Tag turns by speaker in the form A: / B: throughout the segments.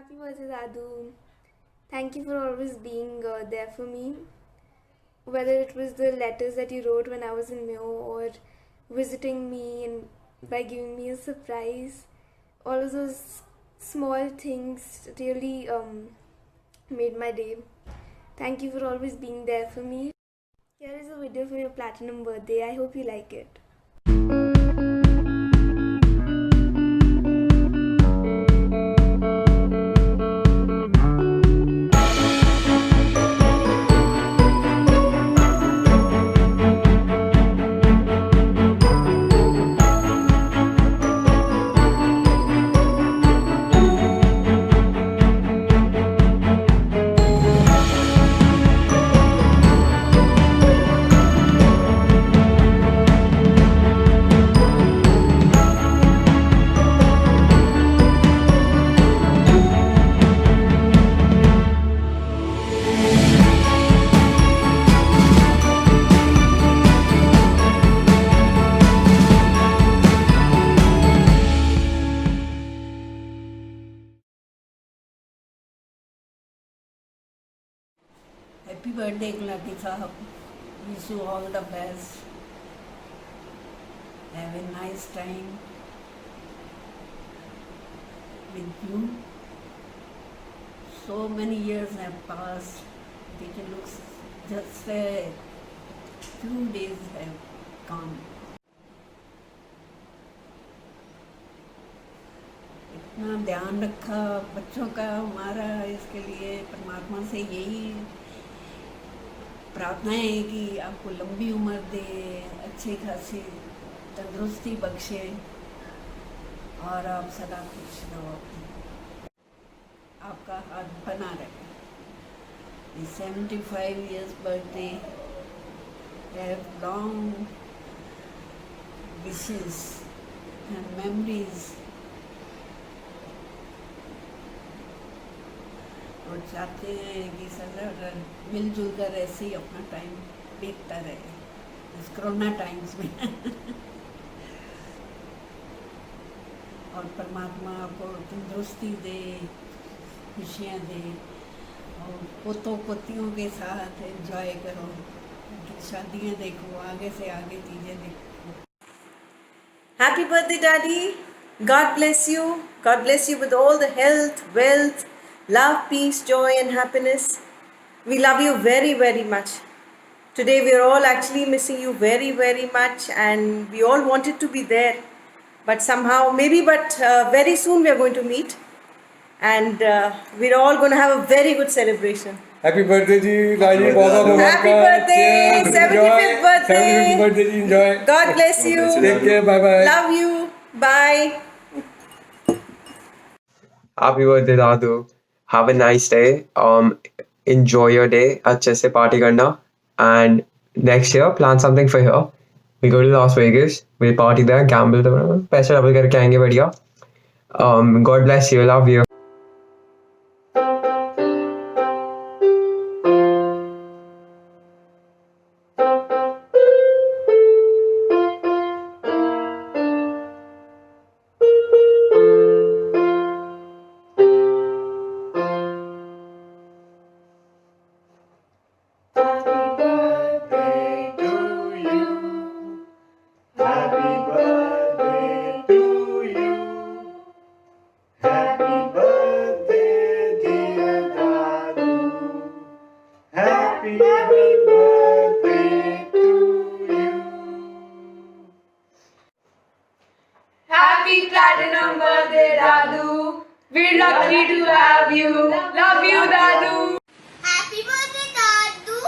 A: Happy birthday, Dadu. Thank you for always being there for me. Whether it was the letters that you wrote when I was in Mayo or visiting me and by giving me a surprise, all of those small things really made my day. Thank you for always being there for me. Here is a video for your platinum birthday. I hope you like it.
B: Happy birthday, Gulati Sahab. Wish you all the best. Have a nice time with you. So many years have passed. It looks just a few days have come. इतना ध्यान रखा बच्चों का हमारा, इसके लिए परमात्मा से यही प्रार्थना है कि आपको लंबी उम्र दे, अच्छी खासी तंदुरुस्ती बख्शे और आप सदा खुश रहो, आपका हाथ बना रहे. The 75 years birthday, have long wishes and memories. और चाहते हैं कि सदा मिलजुल कर ऐसे ही अपना टाइम बीतता रहे इस कोरोना टाइम्स में. और परमात्मा आपको तंदुरुस्ती दे, खुशियाँ दे और पोतों पोतियों के साथ एंजॉय करो, शादियाँ देखो, आगे से आगे चीज़ें देखो.
C: Happy birthday, Daddy. God bless you. God bless you with all the health, wealth, love, peace, joy, and happiness. We love you very, very much. Today, we are all actually missing you very, very much, and we all wanted to be there. But somehow, but very soon we are going to meet, and we're all going to have a very good celebration.
D: Happy birthday ji, Raji, बहुत बहुत
C: Happy birthday, 75th birthday.
D: 75th birthday ji, enjoy.
C: God bless you.
D: Take care, bye bye.
C: Love you. Bye.
E: Happy birthday, Dadu. Have a nice day. Enjoy your day. अच्छे से party करना. And next year, plan something for here. We go to Las Vegas. We'll party there, gamble. पैसे double करके आएंगे बढ़िया. God bless you. Love you.
A: Happy platinum birthday, Dadu. We're lucky to have you. Love you, Dadu.
F: Happy birthday, Dadu.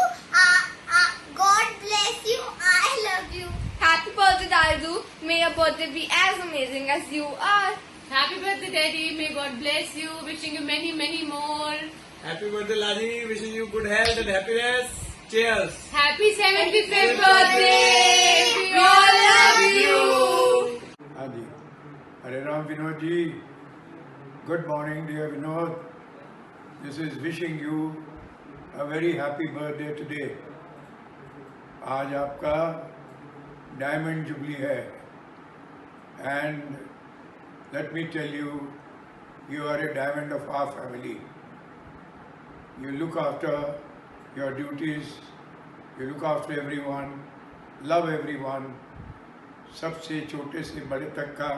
F: God bless you. I love you.
A: Happy birthday, Dadu. May your birthday be as amazing as you are.
G: Happy birthday, Daddy. May God bless you. Wishing you many, many more.
H: Happy birthday, Laji. Wishing you good health and happiness. Cheers.
G: Happy 75th birthday. We all love you.
D: हाँ जी, हरे Ram Vinod ji. Good morning, dear Vinod. This is wishing you a very happy birthday today. आज आपका diamond jubilee है. And let me tell you You are a diamond of our family. You look after your duties, you look after everyone, love everyone. सबसे छोटे से बड़े तक का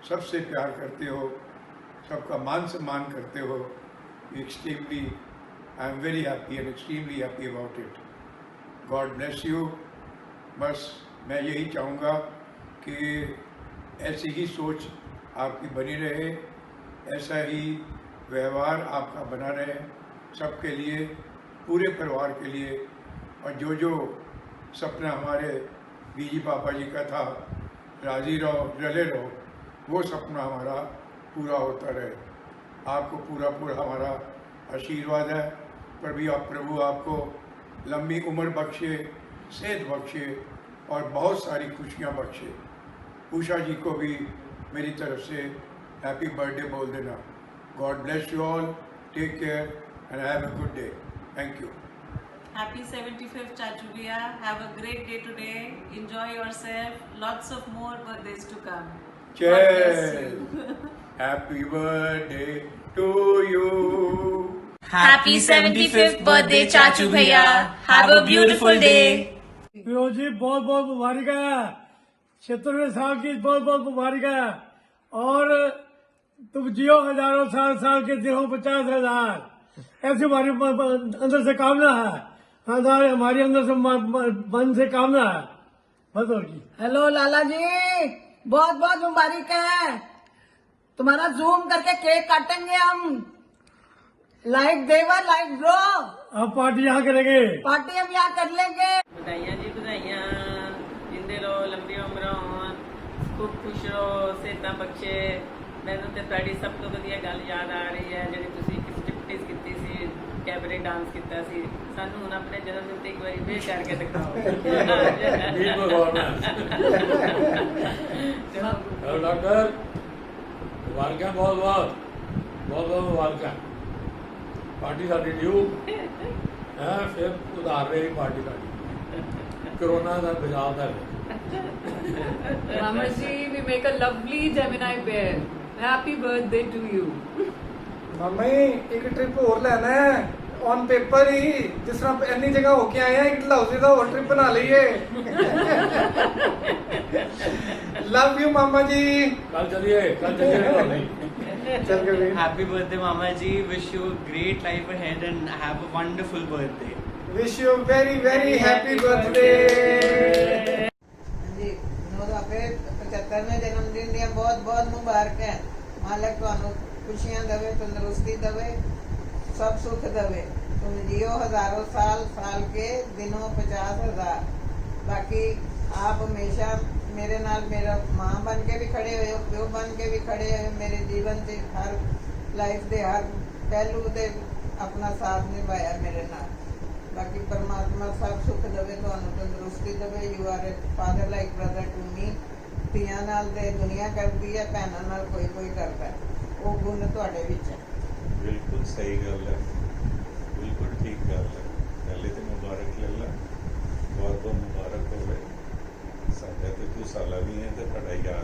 D: सबसे प्यार करते हो, सबका मान सम्मान करते हो. Extremely, I am very happy and extremely happy about it. God bless you. बस मैं यही चाहूँगा कि ऐसी ही सोच आपकी बनी रहे, ऐसा ही व्यवहार आपका बना रहे सबके लिए, पूरे परिवार के लिए. और जो जो सपना हमारे बीजी पापा जी का था, राजी रहो रले रहो, वो सपना हमारा पूरा होता रहे. आपको पूरा पूरा हमारा आशीर्वाद है. प्रभु आपको लंबी उम्र बख्शे, सेहत बख्शे और बहुत सारी खुशियाँ बख्शे. उषा जी को भी मेरी तरफ से हैप्पी बर्थडे बोल देना. God bless you all. Take care and have a good day. Thank you.
I: Happy 75th Chachu Bhaiya. Have a great day today. Enjoy yourself. Lots of more birthdays to come. God bless
D: Cheers.
I: you.
D: Happy birthday to you.
G: Happy 75th birthday, Chachu Bhaiya. Have a beautiful day.
J: Vinod ji बहुत बहुत मुबारक है. 76वें साल की बहुत बहुत मुबारक है. और तुम जियो हजारों साल, साल के दिनों 50,000. ऐसी हमारे अंदर से कामना है. हमारे अंदर से मन से कामना है. बस और की.
B: हेलो लाला जी, बहुत बहुत मुबारक है. तुम्हारा जूम करके केक काटेंगे हम. लाइट देवा, लाइट ब्रो.
J: अब पार्टी यहाँ करेंगे.
B: पार्टी हम यहाँ कर लेंगे.
I: बधाइयाँ जी बधाइयाँ. जिंदे रहो, लंबी उम्र होन, खूब खुश रहो, सेहतां बख्शे. ਮੈਨੂੰ ਤੇ ਤੁਹਾਡੀ ਸਭ ਤੋਂ ਵਧੀਆ ਗੱਲ ਯਾਦ ਆ ਰਹੀ ਹੈ ਜਿਹੜੀ ਤੁਸੀਂ ਇੱਕ ਸਟਿਪਟਿਸ ਕੀਤੀ ਸੀ, ਕੈਬਰੇ ਡਾਂਸ ਕੀਤਾ ਸੀ. ਸਾਨੂੰ ਹੁਣ ਆਪਣੇ ਜਨਮ ਦਿਨ ਤੇ ਇੱਕ ਵਾਰੀ ਫੇਰ ਕਰਕੇ ਦਿਖਾਓ.
J: हेलो डॉक्टर, मुबारक बहुत बहुत बहुत बहुत मुबारक. पार्टी साडी ड्यू है, फिर उधार रही पार्टी साडी कोरोना का बचाव कर.
G: Mama ji, we make a lovely Gemini pair. Happy birthday to you.
K: ਮਾਮਾ ਜੀ ਇੱਕ ਟ੍ਰਿਪ ਹੋਰ ਲੈਣਾ ਹੈ ਔਨ ਪੇਪਰ ਹੀ. ਜਿਸ ਤਰ੍ਹਾਂ ਇੰਨੀ ਜਗ੍ਹਾ ਹੋ ਕੇ ਆਏ ਆ, ਇੱਕ ਡਲਹੌਜ਼ੀ ਦਾ ਹੋਰ ਟ੍ਰਿਪ ਬਣਾ ਲਈਏ. ਲਵ ਯੂ ਮਾਮਾ ਜੀ.
J: कल चलिए
K: चल के
L: Happy birthday, Mama ji. Wish you a great life ahead and have a wonderful birthday.
K: Wish you very very happy birthday.
B: जी विनोद आपे 75वें जन्मदिन ਦੀਆਂ ਬਹੁਤ ਬਹੁਤ ਮੁਬਾਰਕ ਹੈ. ਮਾਲਕ ਤੁਹਾਨੂੰ ਖੁਸ਼ੀਆਂ ਦੇਵੇ, ਤੰਦਰੁਸਤੀ ਦੇਵੇ, सब सुख देवे. तुम जियो हजारों साल, साल के दिनों 50,000. बाकी आप हमेशा मेरे नाल मेरा माँ बन के भी खड़े हुए, प्यो बन के भी खड़े हुए. मेरे जीवन से हर लाइफ के हर पहलू से अपना साथ निभाया मेरे नाल. बाकी परमात्मा सब सुख देवे, ਤੁਹਾਨੂੰ तंदुरुस्ती देवे. You are a father like brother to me. ਧੀਆਂ ਨਾਲ ਤੇ ਦੁਨੀਆ ਕਰਦੀ ਹੈ, ਭੈਣਾਂ ਨਾਲ ਕੋਈ ਕੋਈ ਕਰਦਾ ਹੈ. ਉਹ ਗੁਣ ਤੁਹਾਡੇ ਵਿੱਚ ਹੈ.
M: बिल्कुल सही गल है, बिल्कुल ठीक गल है. पहले तो मुबारक लल्ला, बहुत बहुत मुबारक हो. साढ़े तो तू साला भी है तो तुहाडा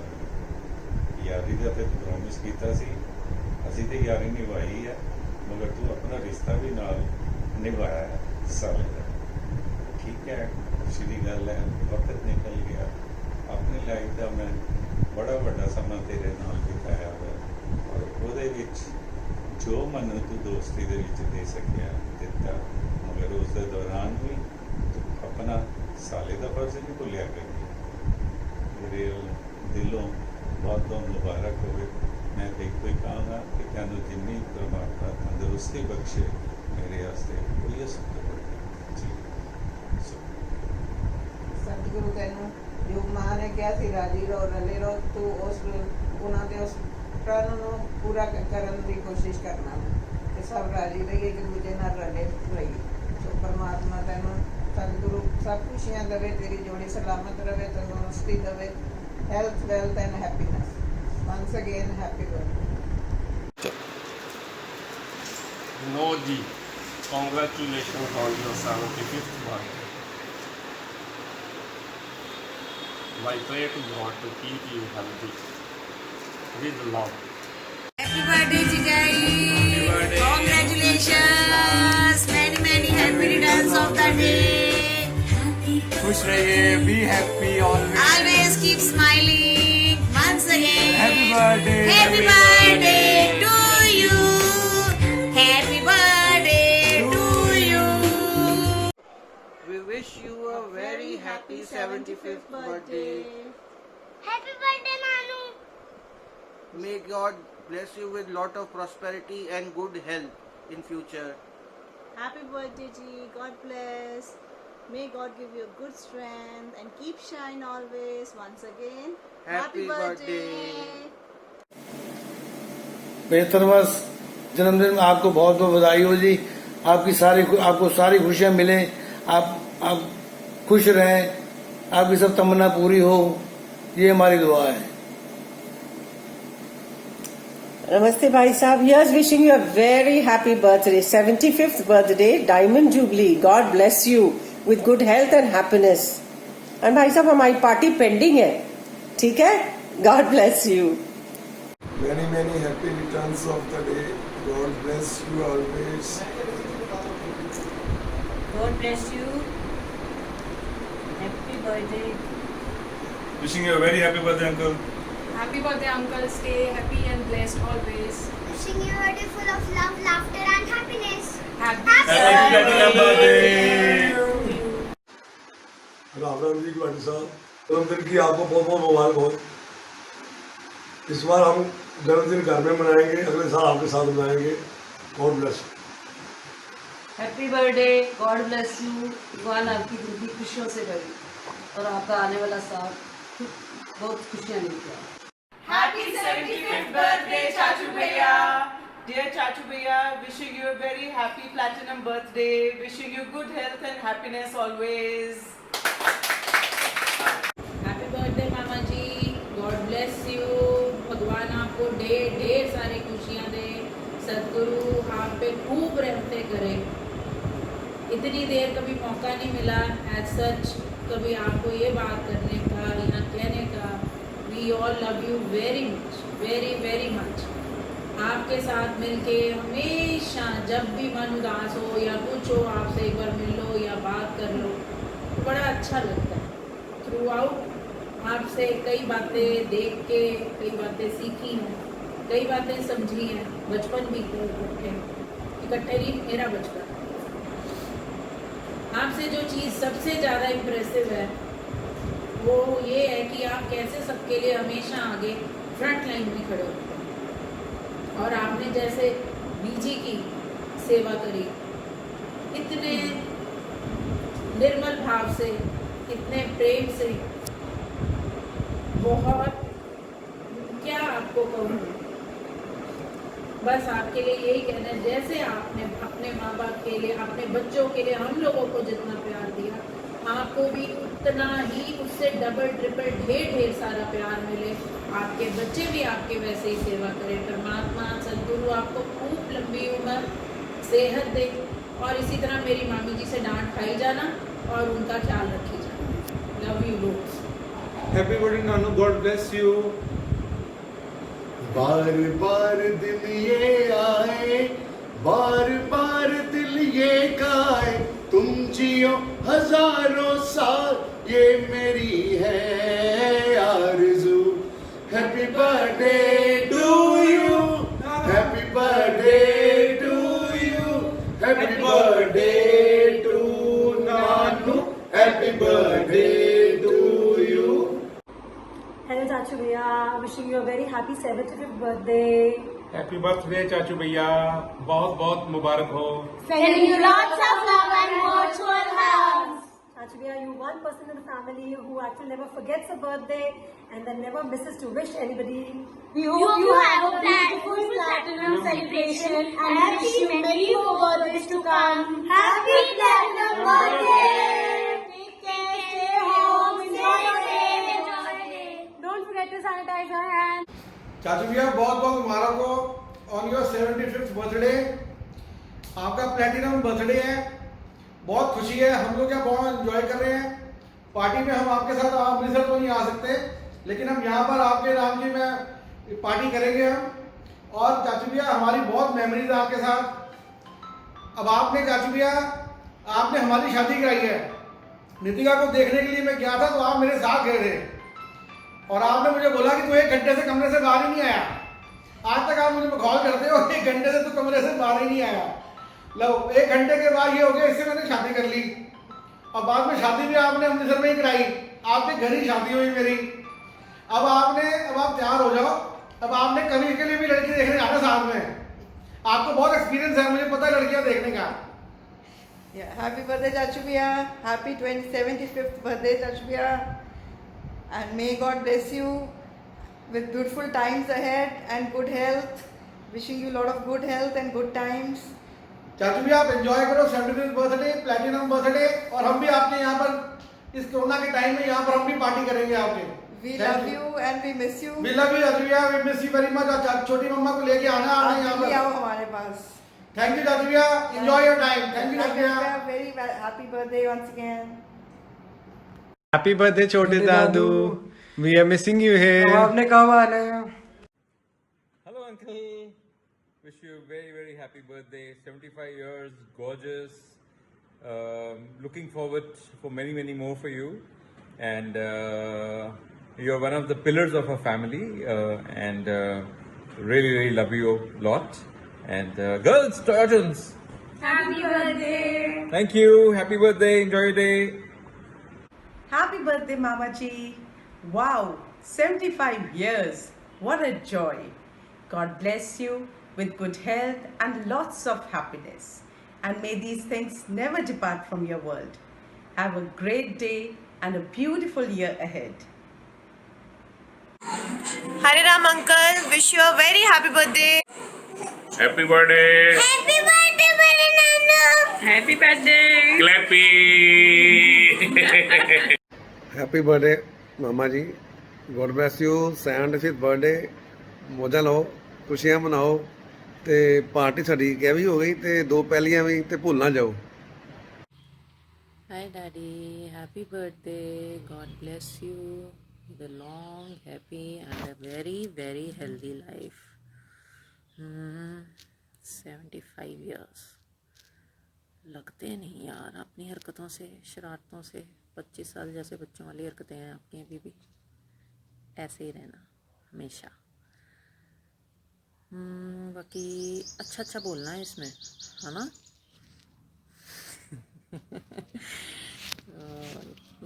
M: यारी का तो प्रॉमिस किया सी, असी तो यारी निभाई है, मगर तू अपना रिश्ता भी नाल निभाया है साले का. ठीक है, खुशी की गल है. वक्त निकल गया, अपनी लाइफ का मैं बड़ा बड़ा समा तेरे नाल बिताया हुआ, और ਉਹਦੇ ਵਿੱਚ जो मन तू दोस्ती दे विच दे सकिया दिता, मगर उस दे दौरान भी तू अपना साले का फर्ज नहीं भुलिया करी. मेरे दिलों बहुत बहुत मुबारक हो. मैं तो एक ही कहूँगा कि तेन जिन्नी परमात्मा तंदुरुस्ती बख्शे मेरे वास्ते कोई सब तो बड़ी जी.
B: सतगुरु ਤੈਨੂੰ ਜੋ ਮਾਂ ਨੇ ਕਿਹਾ ਸੀ ਰਾਜੀ ਰਹੋ, ਰਲੇ ਰਹੋ, ਤੂੰ ਉਸ ਉਹਨਾਂ ਦੇ ਉਸ ਪ੍ਰਣ ਨੂੰ ਪੂਰਾ ਕਰਨ ਦੀ ਕੋਸ਼ਿਸ਼ ਕਰਨਾ ਤੇ ਸਭ ਰਾਜੀ ਰਹੀਏ, ਇੱਕ ਦੂਜੇ ਨਾਲ ਰਲੇ ਰਹੀਏ. ਸੋ ਪਰਮਾਤਮਾ ਤੈਨੂੰ ਸਤਿਗੁਰੂ ਸਭ ਖੁਸ਼ੀਆਂ ਦੇਵੇ, ਤੇਰੀ ਜੋੜੀ ਸਲਾਮਤ ਰਹੇ, ਤੰਦਰੁਸਤੀ ਦੇਵੇ, health, wealth and happiness. Once again, happy birthday.
N: Vinod ji, congratulations on your 75th birthday. I pray to God to keep you healthy with love.
F: Happy
G: Happy birthday, Jijai. Congratulations. Many, many happy returns of the day.
H: खुश रहिए, be happy always.
G: Always keep smiling. Once again.
H: Happy birthday.
G: Happy birthday to you. Happy birthday to you.
L: We wish you a very happy 75th birthday.
F: Happy birthday, Nanu.
L: May God bless you with lot of prosperity and good health in future.
O: Happy birthday, Ji. God bless. May God give you good strength and keep shine always. Once again, happy birthday.
J: बेहतरमस जन्मदिन में आपको बहुत बहुत बधाई हो जी। आपको सारी खुशियाँ मिले, आप खुश रहें, आपकी सब तमन्ना पूरी हो, ये हमारी दुआ है।
C: Namaste Bhai Sahab. Here's wishing you a very happy birthday, 75th birthday, Diamond Jubilee. God bless you with good health and happiness. And Bhai Sahab, हमारी पार्टी पेंडिंग है, ठीक है? God bless you.
P: Many, many happy returns of the day. God bless you always.
G: God bless you. Happy birthday.
M: Wishing you a very happy birthday, uncle.
Q: Happy birthday, uncle. Stay happy and blessed always.
F: Wishing you a day full of love, laughter and happiness.
Q: Happy
M: birthday.
R: Ram Ram जी की वाटी साहब, जन्मदिन की आपको बहुत बहुत मुबारक हो। इस बार हम जन्मदिन घर में मनाएंगे, अगले साल आपके साथ मनाएंगे। God bless.
S: Happy birthday, God bless you. भगवान आपकी जिंदगी खुशियों से भरी और आपका आने वाला साल बहुत खुशियाँ लेके आए।
I: Happy 75th birthday, Chachu Bhaiya. Dear Chachu Bhaiya, wishing you a very happy platinum birthday. Wishing you good health and happiness always.
S: Happy birthday मामा जी, गॉड ब्लेस यू। भगवान आपको ढेर सारी खुशियाँ दे, सदगुरु आप पे खूब रहमतें करे। इतनी देर कभी मौका नहीं मिला एज सच कभी आपको ये बात करने का या कहने का। We all love you very much, very very much. आपके साथ मिलके हमेशा जब भी मन उदास हो या कुछ हो, आपसे एक बार मिल लो या बात कर लो तो बड़ा अच्छा लगता है। थ्रू आउट आपसे कई बातें देख के, कई बातें सीखी हैं, कई बातें समझी हैं। बचपन भी इकट्ठे नहीं, मेरा बचपन। आपसे जो चीज़ सबसे ज़्यादा इम्प्रेसिव है वो ये है कि आप कैसे सबके लिए हमेशा आगे फ्रंट लाइन में खड़े हो। और आपने जैसे बीजी की सेवा करी, इतने निर्मल भाव से, इतने प्रेम से, बहुत क्या आपको कहूँ। बस आपके लिए यही कहना है, जैसे आपने अपने माँ बाप के लिए, अपने बच्चों के लिए हम लोगों को जितना प्यार दिया, आपको भी उतना ही, उससे डबल ट्रिपल ढेर सारा प्यार मिले। आपके बच्चे भी आपके वैसे ही सेवा करें। परमात्मा सदगुरु आपको खूब लंबी उम्र, सेहत दे और इसी तरह मेरी मामी जी से डांट खाई जाना और उनका ख्याल रखी जाना। Love you both.
K: Happy birthday नानू, गॉड ब्लेस यू।
P: बार बार दिल ये आए, बार बार दिल ये गाए, तुम जियो हजारों साल, ये मेरी है आरज़ू। Happy birthday to you, happy birthday to you, happy birthday to नानू, happy birthday to you.
T: Hello Chachu Bhaiya, wishing you a very happy 75th birthday.
H: Happy birthday चाचू भैया, बहुत बहुत मुबारक हो।
F: Sending you lots of love and virtual hugs.
T: Chachu Bhaiya, you one person in the family who actually never forgets a birthday and then never misses to wish anybody.
F: We hope you have a beautiful platinum celebration and wish you many more birthdays to come. Happy platinum birthday! Take care, stay home, enjoy your day.
T: Don't forget to sanitize your hands.
K: चाचू भैया बहुत बहुत मुबारक हो on your 75th birthday. आपका platinum birthday है, बहुत खुशी है। हम लोग क्या बहुत एंजॉय कर रहे हैं पार्टी में। हम आपके साथ अमृतसर तो नहीं आ सकते, लेकिन हम यहाँ पर आपके नाम की में पार्टी करेंगे हम। और चाचू भैया हमारी बहुत मेमोरीज आपके साथ। अब आपने चाचू भैया आपने हमारी शादी कराई है। नितिका को देखने के लिए मैं गया था तो आप मेरे साथ गए थे और आपने मुझे बोला कि तू 1 घंटे से कमरे से बाहर ही नहीं आया। आज तक आप मुझे कॉल करते हो 1 घंटे से तू कमरे से बाहर ही नहीं आया। लो 1 घंटे के बाद ये हो गया, इससे मैंने शादी कर ली और बाद में शादी भी आपने अमृतसर में ही कराई। आपके घर ही शादी हुई मेरी। अब आप तैयार हो जाओ। अब आपने कभी के लिए भी लड़की देखने जाना साथ में। आपको बहुत एक्सपीरियंस है, मुझे पता है लड़कियां देखने का।
B: Happy birthday Chachu Bhaiya. Happy 75th birthday Chachu Bhaiya. And may God bless you with beautiful times ahead and good health. Wishing you a lot of good health and good times.
K: चाचू भैया आप enjoy करो 75th birthday, platinum birthday. और हम भी आपके यहाँ पर इस कोरोना के टाइम में यहाँ पर हम भी पार्टी करेंगे आपके।
B: We love you and we miss you.
K: We love you चाचू भैया, we miss you very much। और छोटी मम्मा को लेके आना आपने यहाँ पर।
B: आओ हमारे पास।
K: Thank you चाचू भैया, enjoy your time। Thank you चाचू भैया।
B: Very happy birthday once again.
U: Happy birthday छोटे दादू, we are missing you here।
E: आपने कब आना है?
V: Hello uncle, wish you a very very happy birthday, 75 years, gorgeous, looking forward for many more for you, and you're one of the pillars of our family, and really love you a lot, and girls, Trojans,
F: Happy birthday.
V: Thank you, happy birthday, enjoy your day.
W: Happy birthday, Mama Ji. Wow, 75 years. What a joy. God bless you with good health and lots of happiness. And may these things never depart from your world. Have a great day and a beautiful year ahead.
C: Hare Ram uncle, wish you a very happy birthday.
N: Happy birthday.
F: Happy birthday, Bade Nanu.
I: Happy birthday.
N: Clappy.
X: Happy birthday मामा जी, God bless you. 75th birthday मौजा लो, खुशियां मनाओ ते party साडी क्या भी हो गई ते 2 पहलियां भी ते भूल ना जाओ।
S: Hi Daddy, happy birthday. God bless you with a long, happy and a very healthy life. 75 years लगते नहीं यार अपनी हरकतों से, शरारतों से। 25 साल जैसे बच्चों वाली हरकतें हैं आपकी अभी भी। ऐसे ही रहना हमेशा। बाकी अच्छा बोलना है इसमें, है ना?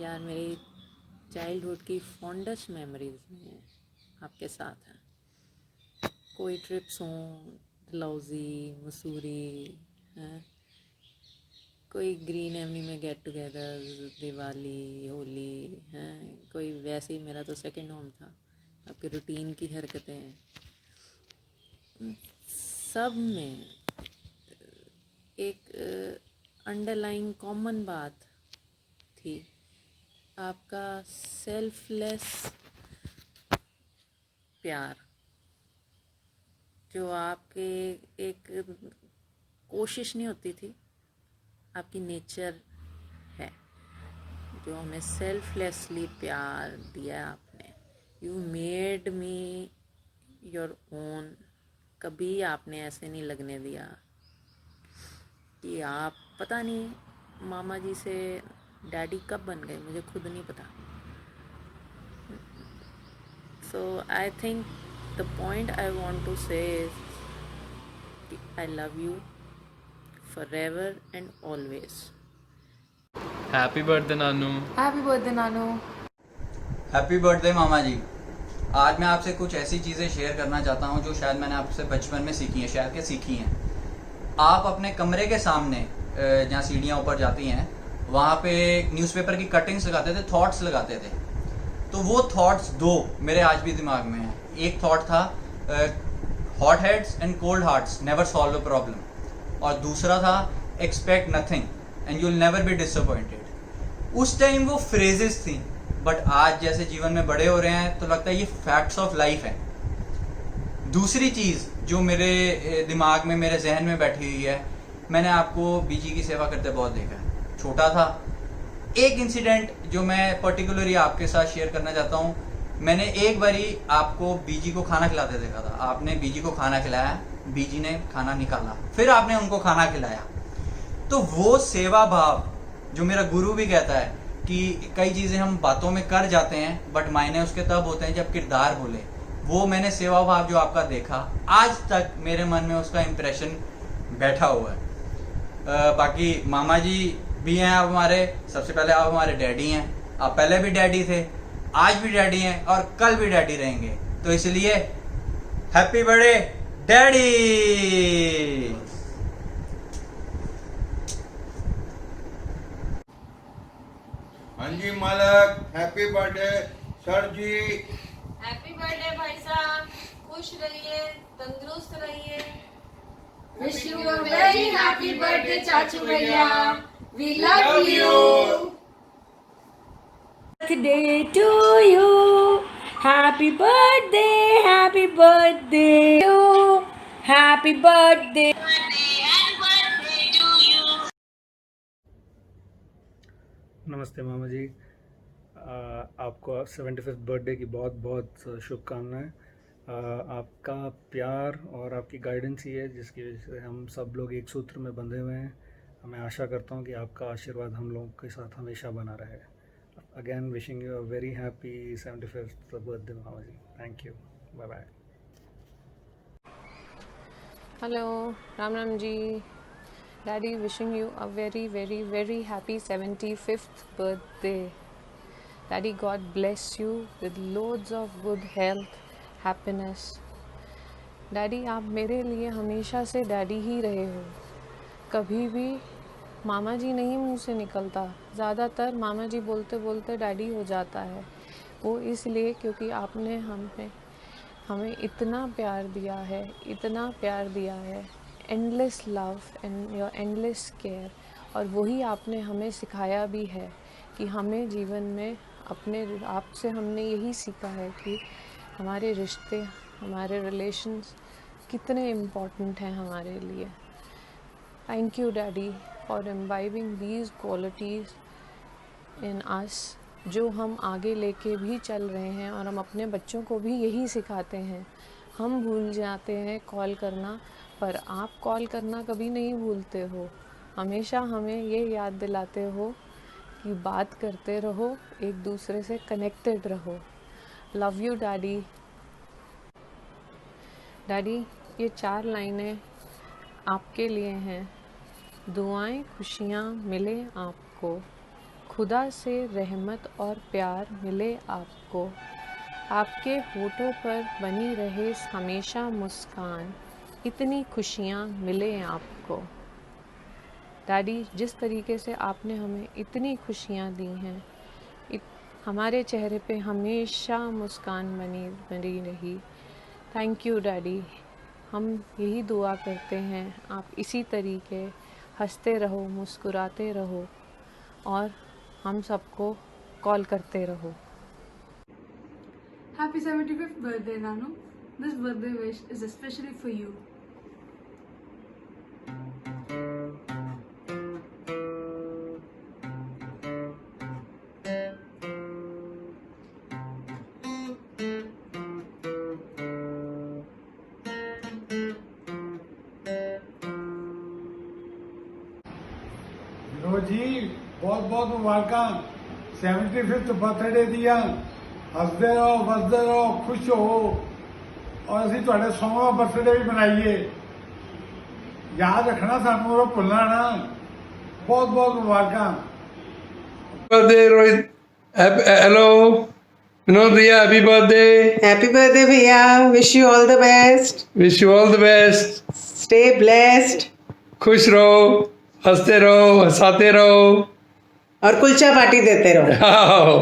S: यार मेरी चाइल्डहुड की फॉन्डेस्ट मेमोरीज में आपके साथ हैं। कोई ट्रिप्स हों, डलहौजी, मसूरी, हैं, कोई ग्रीन एवेन्यू में गेट टुगेदर, दिवाली, होली, हैं, कोई वैसे ही। मेरा तो सेकंड होम था। आपके रूटीन की हरकतें, सब में एक अंडरलाइंग कॉमन बात थी, आपका सेल्फलेस प्यार, जो आपके एक कोशिश नहीं होती थी, आपकी नेचर है, जो हमें सेल्फलेसली प्यार दिया आपने। You made me your own. कभी आपने ऐसे नहीं लगने दिया कि आप, पता नहीं मामा जी से डैडी कब बन गए, मुझे खुद नहीं पता। So I think the point I want to say is I love you forever and always.
U: Happy birthday नानू।
Q: Happy birthday नानू।
Y: हैप्पी बर्थडे मामा जी। आज मैं आपसे कुछ ऐसी चीज़ें शेयर करना चाहता हूँ जो शायद मैंने आपसे बचपन में सीखी हैं, शायद के सीखी हैं। आप अपने कमरे के सामने जहाँ सीढ़ियाँ ऊपर जाती हैं, वहाँ पे न्यूज़पेपर की कटिंग्स लगाते थे, थॉट्स लगाते थे। तो वो थॉट्स 2 मेरे आज भी दिमाग में हैं। एक थॉट था hot heads and cold hearts never solve a problem, और दूसरा था expect nothing and you will never be disappointed. उस टाइम वो फ्रेजेस थी, बट आज जैसे जीवन में बड़े हो रहे हैं तो लगता है ये फैक्ट्स ऑफ लाइफ है। दूसरी चीज़ जो मेरे दिमाग में, मेरे जहन में बैठी हुई है, मैंने आपको बीजी की सेवा करते बहुत देखा है। छोटा था, एक इंसिडेंट जो मैं पर्टिकुलरली आपके साथ शेयर करना चाहता हूँ। मैंने एक बारी आपको बीजी को खाना खिलाते देखा था, आपने बीजी को खाना खिलाया, बीजी ने खाना निकाला, फिर आपने उनको खाना खिलाया। तो वो सेवा भाव जो मेरा गुरु भी कहता है कि कई चीज़ें हम बातों में कर जाते हैं बट मायने उसके तब होते हैं जब किरदार बोले, वो मैंने सेवा भाव जो आपका देखा, आज तक मेरे मन में उसका इम्प्रेशन बैठा हुआ है। बाकी मामा जी भी हैं आप हमारे, सबसे पहले आप हमारे डैडी हैं, आप पहले भी डैडी थे, आज भी डैडी हैं और कल भी डैडी रहेंगे, तो इसलिए हैप्पी बर्थडे डैडी।
H: हाँ जी मालक, हैप्पी बर्थडे सर जी।
S: हैप्पी बर्थडे भाई साहब, खुश रहिए, तंदुरुस्त रहिए। Wish you a very happy birthday चाचू भैया, we love you.
F: Birthday to you, happy birthday, happy birthday to you, happy birthday.
A: नमस्ते मामा जी, आपको 75th बर्थडे की बहुत बहुत शुभकामनाएं। आपका प्यार और आपकी गाइडेंस ही है जिसकी वजह से हम सब लोग एक सूत्र में बंधे हुए हैं। मैं आशा करता हूं कि आपका आशीर्वाद हम लोगों के साथ हमेशा बना रहे। Again wishing you a very happy 75th birthday मामा जी। Thank you, bye bye.
Q: Hello, Ram Ram ji. Daddy, wishing you a very, very, very happy 75th birthday. Daddy, God bless you with loads of good health, happiness. Daddy, आप मेरे लिए हमेशा से daddy ही रहे हो, कभी भी मामा जी नहीं मुंह से निकलता। ज़्यादातर मामा जी बोलते बोलते डैडी हो जाता है। वो इसलिए क्योंकि आपने हमें इतना प्यार दिया है, इतना प्यार दिया है, endless love and your endless care. और वही आपने हमें सिखाया भी है कि हमें जीवन में आपसे हमने यही सीखा है कि हमारे रिश्ते, हमारे रिलेशंस कितने इम्पोर्टेंट हैं हमारे लिए। Thank you daddy for imbibing these qualities in us, जो हम आगे लेके भी चल रहे हैं और हम अपने बच्चों को भी यही सिखाते हैं। हम भूल जाते हैं कॉल करना, पर आप कॉल करना कभी नहीं भूलते हो, हमेशा हमें ये याद दिलाते हो कि बात करते रहो, एक दूसरे से कनेक्टेड रहो। Love you daddy. डैडी, ये 4 लाइनें आपके लिए हैं। दुआएं खुशियाँ मिले आपको, खुदा से रहमत और प्यार मिले आपको, आपके होठों पर बनी रहे हमेशा मुस्कान, इतनी खुशियाँ मिले आपको। डैडी, जिस तरीके से आपने हमें इतनी खुशियाँ दी हैं, हमारे चेहरे पे हमेशा मुस्कान बनी रही। Thank you daddy. हम यही दुआ करते हैं आप इसी तरीके हंसते रहो, मुस्कुराते रहो और हम सबको कॉल करते रहो।
D: Happy 75th birthday, Nanu. This birthday wish is especially for you.
R: Vinod ji, बहुत बहुत मुबारक। 75th बर्थडे दिया, हंसते रहो, बसते रहो, खुश हो और असी तुहाडे 100वां बर्थडे भी मनाइए। याद रखना, सानू और भुलना ना। बहुत बहुत मुबारक।
J: बर्थडे रोहित। हेलो विनोद भैया, हैप्पी बर्थडे।
C: हैप्पी बर्थडे भैया, wish you all the best.
J: Wish you all the best.
C: Stay blessed.
J: खुश रहो, हंसते रहो, हंसाते रहो
C: और कुलचा पार्टी देते रहो।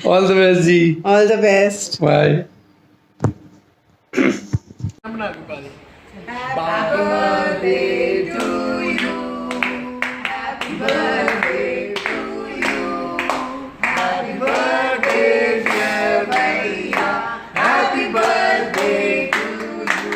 J: ऑल द बेस्ट जी।
C: All the best.
J: Bye.
C: Happy birthday to you. Happy birthday to you. Happy birthday dear भैया. Happy birthday to you.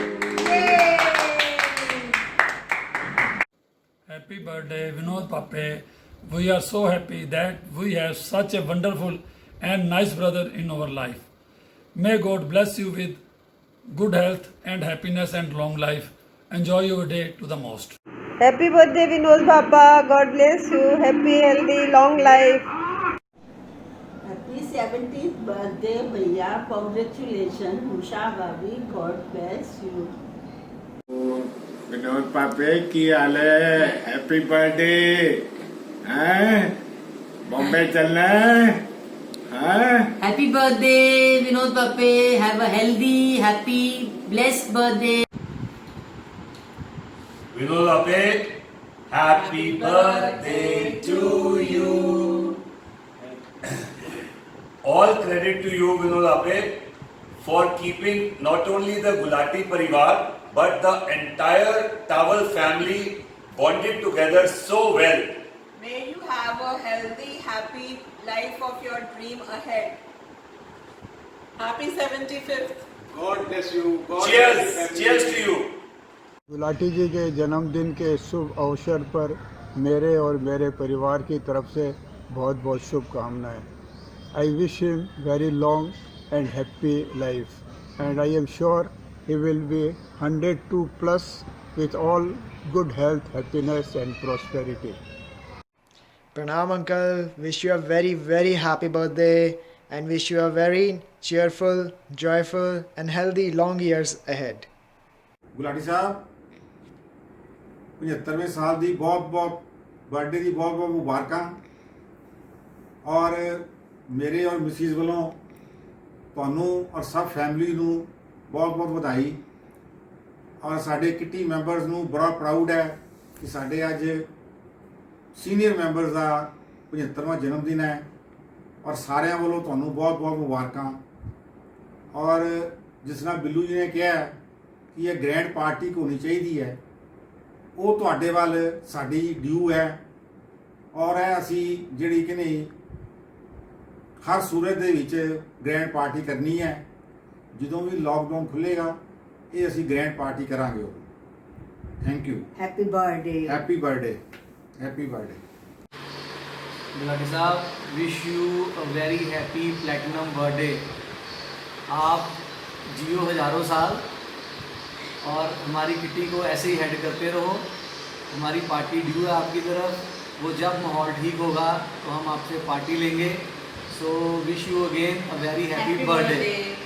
L: Happy birthday Vinod Pape. We are so happy that we have such a wonderful
G: and nice brother in our life. May God bless you with good health and happiness and long life. Enjoy your day to the most.
C: Happy birthday Vinod Papa. God bless you. Happy, healthy, long life.
B: Happy 70th birthday, भैया. Congratulations, Usha Babi. God bless you.
R: Vinod पापे की हाल है? Happy birthday. हैं बॉम्बे चलना है?
L: Happy birthday, Vinod Pape. Have a healthy, happy, blessed birthday.
M: Vinod Pape, happy birthday to you. All credit to you, Vinod Pape, for keeping not only the Gulati Parivar but the entire Tawal family bonded together so well.
O: May you have a healthy, happy life of your dream ahead. Happy 75th.
R: God bless you.
M: Cheers! Cheers to you.
R: Gulati जी के जन्मदिन के शुभ अवसर पर मेरे और मेरे परिवार की तरफ से बहुत बहुत शुभकामनाएं. I wish him very long and happy life and I am sure he will be 102 plus with all good health, happiness and prosperity.
P: Pranam uncle, wish you a very very happy birthday and wish you a very cheerful, joyful and healthy long years ahead.
K: Gulati ਸਾਹਿਬ 75ਵੇਂ ਸਾਲ ਦੀ ਬਹੁਤ birthday ਦੀ ਬਹੁਤ ਮੁਬਾਰਕਾਂ ਔਰ ਮੇਰੇ ਔਰ Mrs ਵੱਲੋਂ ਤੁਹਾਨੂੰ ਔਰ ਸਭ ਫੈਮਿਲੀ ਨੂੰ ਬਹੁਤ ਵਧਾਈ ਔਰ ਸਾਡੇ ਕਿੱਟੀ ਮੈਂਬਰਸ ਨੂੰ ਬੜਾ ਪ੍ਰਾਊਡ ਹੈ ਕਿ ਸਾਡੇ ਅੱਜ ਸੀਨੀਅਰ ਮੈਂਬਰਸ ਦਾ 75ਵਾਂ ਜਨਮ ਦਿਨ ਹੈ ਔਰ ਸਾਰਿਆਂ ਵੱਲੋਂ ਤੁਹਾਨੂੰ ਬਹੁਤ ਮੁਬਾਰਕਾਂ ਔਰ ਜਿਸ ਨਾਲ ਬਿੱਲੂ ਜੀ ਨੇ ਕਿਹਾ ਕਿ ਇਹ ਗ੍ਰੈਂਡ ਪਾਰਟੀ ਹੋਣੀ ਚਾਹੀਦੀ ਹੈ ਉਹ ਤੁਹਾਡੇ ਵੱਲ ਸਾਡੀ ਡਿਊ ਹੈ ਔਰ ਇਹ ਅਸੀਂ ਜਿਹੜੀ ਕਿ ਨਹੀਂ ਹਰ ਸੂਰਤ ਦੇ ਵਿੱਚ ਗ੍ਰੈਂਡ ਪਾਰਟੀ ਕਰਨੀ ਹੈ ਜਦੋਂ ਵੀ ਲਾਕਡਾਊਨ ਖੁੱਲੇਗਾ ਇਹ ਅਸੀਂ ਗ੍ਰੈਂਡ ਪਾਰਟੀ ਕਰਾਂਗੇ ਉਹ. Thank you.
B: Happy birthday.
K: Happy birthday. Happy birthday.
Z: Gulati साहब, wish you a very happy platinum birthday. आप जियो हज़ारों साल और हमारी किटी को ऐसे ही हेड करते रहो. हमारी पार्टी ड्यू है आपकी तरफ. वो जब माहौल ठीक होगा तो हम आपसे पार्टी लेंगे. So wish you again a very happy birthday.